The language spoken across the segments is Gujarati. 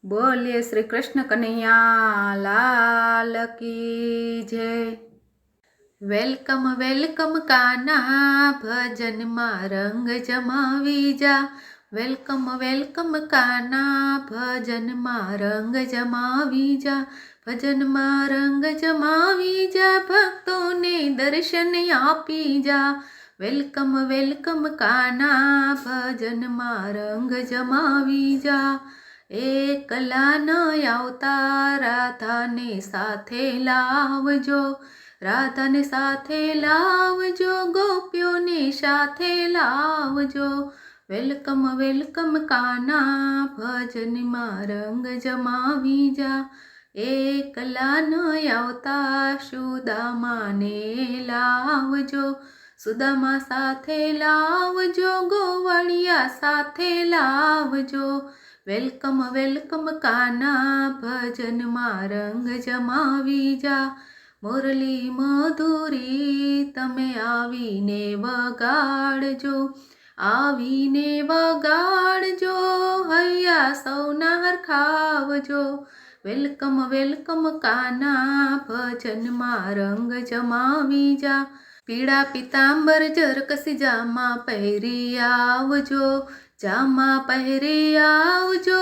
બોલીએ શ્રી કૃષ્ણ કનૈયા લાલ કી જય। વેલકમ વેલકમ કાના ભજનમાં રંગ જમાવી જા। વેલકમ વેલકમ કાના ભજનમાં રંગ જમાવી જા। ભજનમાં રંગ જમાવી જા, ભક્તોને દર્શન આપી જા। વેલકમ વેલકમ કાના ભજનમાં રંગ જમાવી જા। એકલા ન આવતા રાધાને સાથે લાવજો। રાધાને સાથે લાવજો, ગોપીઓને સાથે લાવજો। વેલકમ વેલકમ કાના ભજનમાં રંગ જમાવી જા। એકલા ન આવતા સુદામાને લાવજો। સુદામા સાથે લાવજો, ગોવાળિયા સાથે લાવજો। વેલકમ વેલકમ કાના ભજનમાં રંગ જમાવી જા। મુરલી મધુરી તમે આવીને વગાડજો। આવીને વગાડજો, હૈયા સૌના હરખાવજો। વેલકમ વેલકમ કાના ભજનમાં રંગ જમાવી જા। પીળા પિતાંબર જરકસી જામા પહેરી આવજો। જામા પહેરી આવજો,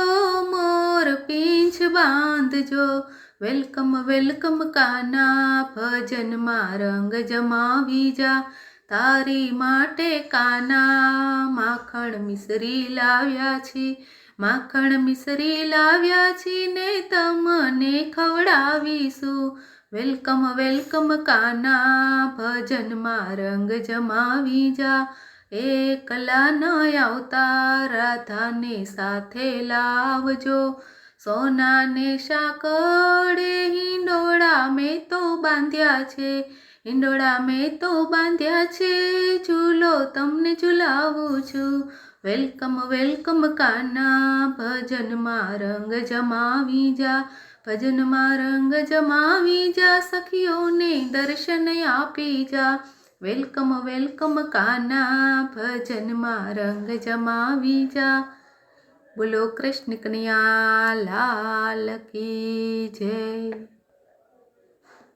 મોર પીંછ બાંધજો। વેલકમ વેલકમ કાના ભજનમાં રંગ જમાવી જા। તારી માટે કાના માખણ મિસરી લાવ્યા છી। માખણ મિસરી લાવ્યા છી ને તમને ખવડાવીશું। વેલકમ વેલકમ કાના ભજનમાં રંગ જમાવી જા। એકલા ન આવતા રાધાને સાથે લાવજો। સોનાને સાંકળે હિંડોળા મેં તો બાંધ્યા છે। હિંડોળા મેં તો બાંધ્યા છે, ઝૂલો તમને ઝુલાવું છું। વેલકમ વેલકમ કાના ભજનમાં રંગ જમાવી જા। ભજનમાં રંગ જમાવી જા, સખીઓને દર્શન આપી જા। વેલકમ વેલકમ કાના ભજનમાં રંગ જમાવી જા। બોલો કૃષ્ણ કનૈયા લાલ કી જય।